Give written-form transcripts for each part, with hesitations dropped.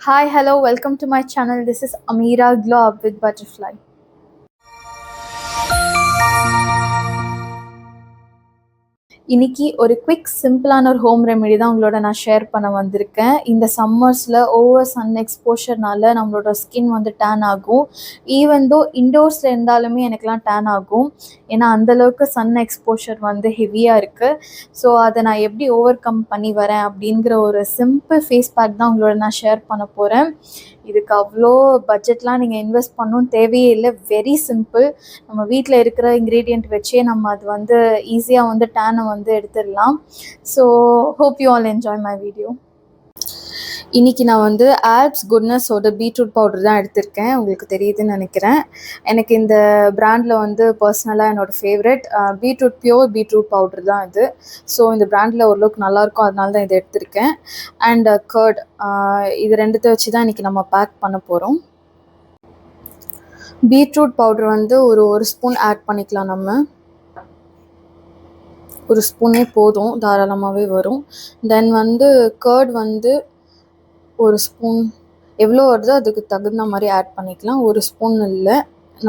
Hi, hello, welcome to my channel. This is Amira Glow Up with Butterfly. இன்னைக்கு ஒரு quick சிம்பிளான ஒரு home remedy தான் உங்களோட நான் ஷேர் பண்ண வந்திருக்கேன். இந்த சம்மர்ஸில் ஓவர் சன் எக்ஸ்போஷர்னால நம்மளோட ஸ்கின் வந்து டேன் ஆகும். ஈவன் தோ இன்டோர்ஸில் இருந்தாலுமே எனக்குலாம் டேன் ஆகும். ஏன்னா அந்தளவுக்கு சன் எக்ஸ்போஷர் வந்து ஹெவியாக இருக்குது. ஸோ அதை நான் எப்படி ஓவர் கம் பண்ணி வரேன் அப்படிங்கிற ஒரு சிம்பிள் ஃபேஸ் பேக் தான் உங்களோட நான் ஷேர் பண்ண போகிறேன். இதுக்கு அவ்வளோ பட்ஜெட்லாம் நீங்கள் இன்வெஸ்ட் பண்ணணும் தேவையே இல்லை. Very simple. நம்ம வீட்டில் இருக்கிற இன்க்ரீடியண்ட் வச்சே நம்ம அது வந்து ஈஸியாக வந்து டேனை வந்து எடுத்துடலாம். So hope you all enjoy my video. இன்றைக்கி நான் வந்து ஆப்ஸ் குட்னஸோட பீட்ரூட் பவுடர் தான் எடுத்திருக்கேன். உங்களுக்கு தெரியுதுன்னு நினைக்கிறேன். எனக்கு இந்த பிராண்டில் வந்து பர்சனலாக என்னோடய favourite beetroot pure beetroot powder தான் இது. ஸோ இந்த பிராண்டில் ஓரளவுக்கு நல்லாயிருக்கும், அதனால தான் இதை எடுத்திருக்கேன். அண்ட் கர்ட், இது ரெண்டுத்தை வச்சு தான் இன்றைக்கி நம்ம பேக் பண்ண போகிறோம். பீட்ரூட் பவுடர் வந்து ஒரு ஸ்பூன் ஆட் பண்ணிக்கலாம். நம்ம ஒரு ஸ்பூனே போதும், தாராளமாகவே வரும். தென் வந்து கர்ட் வந்து ஒரு ஸ்பூன் எவ்வளோ வருதோ அதுக்கு தகுந்த மாதிரி ஆட் பண்ணிக்கலாம். ஒரு ஸ்பூன் இல்லை.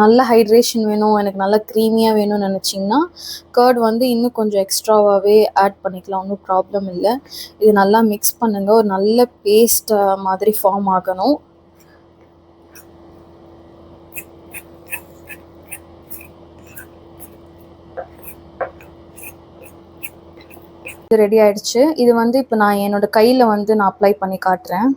நல்ல ஹைட்ரேஷன் வேணும், எனக்கு நல்லா க்ரீமியாக வேணும்னு நினச்சிங்கன்னா கர்ட் வந்து இன்னும் கொஞ்சம் எக்ஸ்ட்ராவாகவே ஆட் பண்ணிக்கலாம், ஒன்றும் ப்ராப்ளம் இல்லை. இது நல்லா மிக்ஸ் பண்ணுங்கள். ஒரு நல்ல பேஸ்ட் மாதிரி ஃபார்ம் ஆகணும். இது ரெடி ஆகிடுச்சு. இது வந்து இப்போ நான் என்னோடய கையில் வந்து நான் அப்ளை பண்ணி காட்டுறேன்.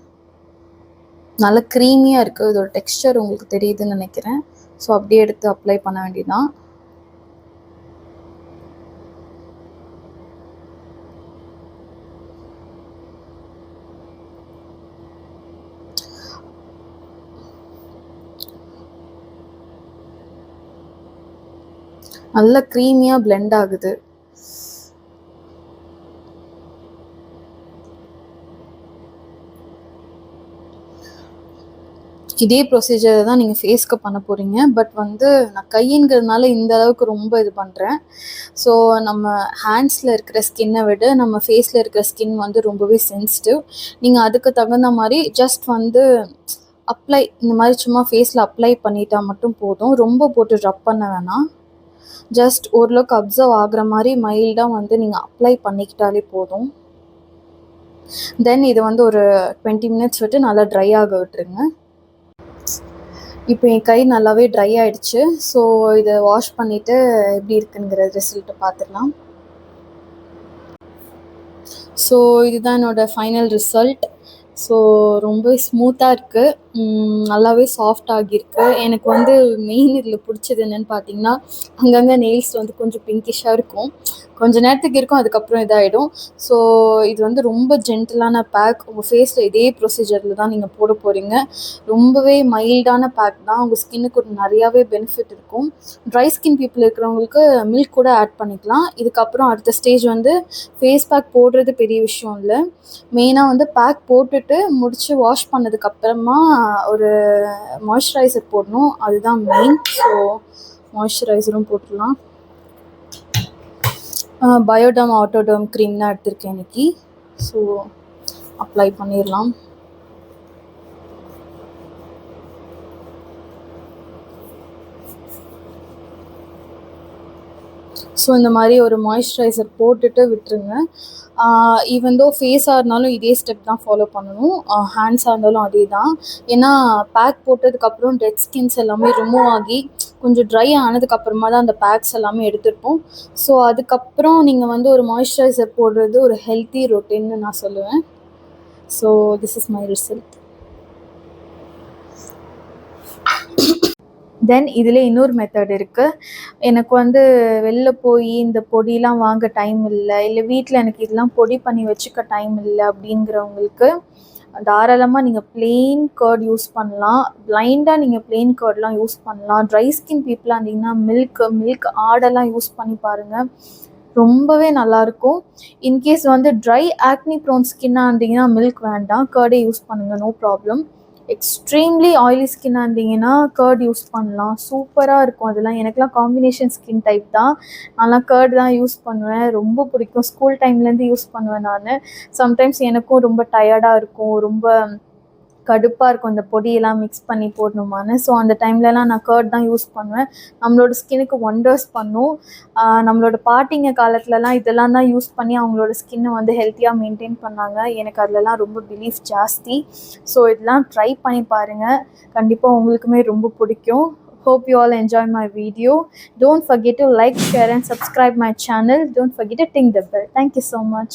நல்லா க்ரீமியாக இருக்குது. இதோட டெக்ஸ்சர் உங்களுக்கு தெரியுதுன்னு நினைக்கிறேன். ஸோ அப்படியே எடுத்து அப்ளை பண்ண வேண்டியதுதான். நல்லா க்ரீமியாக பிளெண்ட் ஆகுது. இதே ப்ரொசீஜரை தான் நீங்கள் ஃபேஸ்க்கு பண்ண போகிறீங்க. பட் வந்து நான் கைங்கிறதுனால இந்த அளவுக்கு ரொம்ப இது பண்ணுறேன். ஸோ நம்ம ஹேண்ட்ஸில் இருக்கிற ஸ்கின்னை விட நம்ம ஃபேஸில் இருக்கிற ஸ்கின் வந்து ரொம்பவே சென்சிட்டிவ். நீங்கள் அதுக்கு தகுந்த மாதிரி ஜஸ்ட் வந்து அப்ளை, இந்த மாதிரி சும்மா ஃபேஸில் அப்ளை பண்ணிட்டா மட்டும் போதும். ரொம்ப போட்டு ரப் பண்ண வேணாம். ஜஸ்ட் ஓரளவுக்கு அப்சர்வ் ஆகிற மாதிரி மைல்டாக வந்து நீங்கள் அப்ளை பண்ணிக்கிட்டாலே போதும். தென் இது வந்து ஒரு 20 மினிட்ஸ் விட்டு நல்லா ட்ரை ஆக விட்டுருங்க. இப்போ என் கை நல்லாவே ட்ரை ஆகிடுச்சு. ஸோ இதை வாஷ் பண்ணிவிட்டு எப்படி இருக்குங்கிற ரிசல்ட்டை பார்த்துடலாம். ஸோ இதுதான் என்னோடய ஃபைனல் ரிசல்ட். ஸோ ரொம்ப ஸ்மூத்தாக இருக்குது, நல்லாவே சாஃப்ட் ஆகியிருக்கு. எனக்கு வந்து மெயின் இதில் பிடிச்சது என்னென்னு பார்த்தீங்கன்னா, அங்கங்கே நெயில்ஸ் வந்து கொஞ்சம் பிங்கிஷாக இருக்கும். கொஞ்சம் நேரத்துக்கு இருக்கும், அதுக்கப்புறம் இதாகிடும். ஸோ இது வந்து ரொம்ப ஜென்டிலான பேக். உங்கள் ஃபேஸில் இதே ப்ரொசீஜரில் தான் நீங்கள் போட போகிறீங்க. ரொம்பவே மைல்டான பேக் தான். உங்கள் ஸ்கின்னுக்கு ஒரு நிறையாவே பெனிஃபிட் இருக்கும். ட்ரை ஸ்கின் பீப்புள் இருக்கிறவங்களுக்கு மில்க் கூட ஆட் பண்ணிக்கலாம். இதுக்கப்புறம் அடுத்த ஸ்டேஜ் வந்து ஃபேஸ் பேக் போடுறது பெரிய விஷயம் இல்லை. மெயினாக வந்து பேக் போட்டுட்டு முடித்து வாஷ் பண்ணதுக்கப்புறமா ஒரு மாய்ஸ்சரைசர் போடணும், அதுதான் மெயின். ஸோ மாய்ஸ்சரைசரும் போட்டுடலாம். பயோடர்ம் ஆட்டோடர்ம் க்ரீம் தான் எடுத்திருக்கேன் இன்றைக்கி. ஸோ அப்ளை பண்ணிடலாம். ஸோ இந்த மாதிரி ஒரு மாய்ஸ்சரைசர் போட்டுட்டு விட்டுருங்க. ஈவன் தோ ஃபேஸாக இருந்தாலும் இதே ஸ்டெப் தான் ஃபாலோ பண்ணணும், ஹேண்ட்ஸாக இருந்தாலும் அதே தான். ஏன்னா பேக் போட்டதுக்கப்புறம் டெட் ஸ்கின்ஸ் எல்லாமே ரிமூவ் ஆகி கொஞ்சம் ட்ரை ஆனதுக்கப்புறமா தான் அந்த பேக்ஸ் எல்லாமே எடுத்துருப்போம். ஸோ அதுக்கப்புறம் நீங்கள் வந்து ஒரு மாய்ஸ்சரைசர் போடுறது ஒரு ஹெல்த்தி ரொட்டீன்னு நான் சொல்லுவேன். So this is my result. Then இதில் இன்னொரு மெத்தட் இருக்குது. எனக்கு வந்து வெளில போய் இந்த பொடியெலாம் வாங்க டைம் இல்லை வீட்டில் எனக்கு இதெல்லாம் பொடி பண்ணி வச்சுக்க டைம் இல்லை அப்படிங்கிறவங்களுக்கு தாராளமாக நீங்கள் பிளெயின் கர்ட் யூஸ் பண்ணலாம். பிளைண்டாக நீங்கள் பிளெயின் கர்ட்லாம் யூஸ் பண்ணலாம். ட்ரை ஸ்கின் பீப்புளாக இருந்தீங்கன்னா மில்க் ஆடெல்லாம் யூஸ் பண்ணி பாருங்கள், ரொம்பவே நல்லாயிருக்கும். இன்கேஸ் வந்து ட்ரை ஆக்னி ப்ரோன் ஸ்கின்னாக இருந்தீங்கன்னா மில்க் வேண்டாம், கர்டே யூஸ் பண்ணுங்கள், நோ ப்ராப்ளம். எக்ஸ்ட்ரீம்லி ஆயிலி ஸ்கின்னாக இருந்தீங்கன்னா கர்ட் யூஸ் பண்ணலாம், சூப்பராக இருக்கும். அதெல்லாம் எனக்குலாம் காம்பினேஷன் ஸ்கின் டைப் தான், நான்லாம் கர்ட் தான் யூஸ் பண்ணுவேன், ரொம்ப பிடிக்கும். ஸ்கூல் டைம்லேருந்து யூஸ் பண்ணுவேன் நான். சம்டைம்ஸ் எனக்கும் ரொம்ப டயர்டாக இருக்கும், ரொம்ப கடுப்பாக இருக்கும் இந்த பொடியெல்லாம் மிக்ஸ் பண்ணி போடணுமான்னு. ஸோ அந்த டைம்லலாம் நான் கர்ட் தான் யூஸ் பண்ணுவேன். நம்மளோட ஸ்கின்னுக்கு ஒண்டர்ஸ் பண்ணும். நம்மளோட பாட்டிங்க காலத்துலலாம் இதெல்லாம் தான் யூஸ் பண்ணி அவங்களோட ஸ்கின்னை வந்து ஹெல்த்தியாக மெயின்டைன் பண்ணாங்க. எனக்கு அதிலலாம் ரொம்ப பிலீஃப் ஜாஸ்தி. ஸோ இதெல்லாம் ட்ரை பண்ணி பாருங்கள், கண்டிப்பாக உங்களுக்குமே ரொம்ப பிடிக்கும். Hope you all enjoy my video. Don't forget to like, share and subscribe my channel. Don't forget to ding the bell. Thank you so much.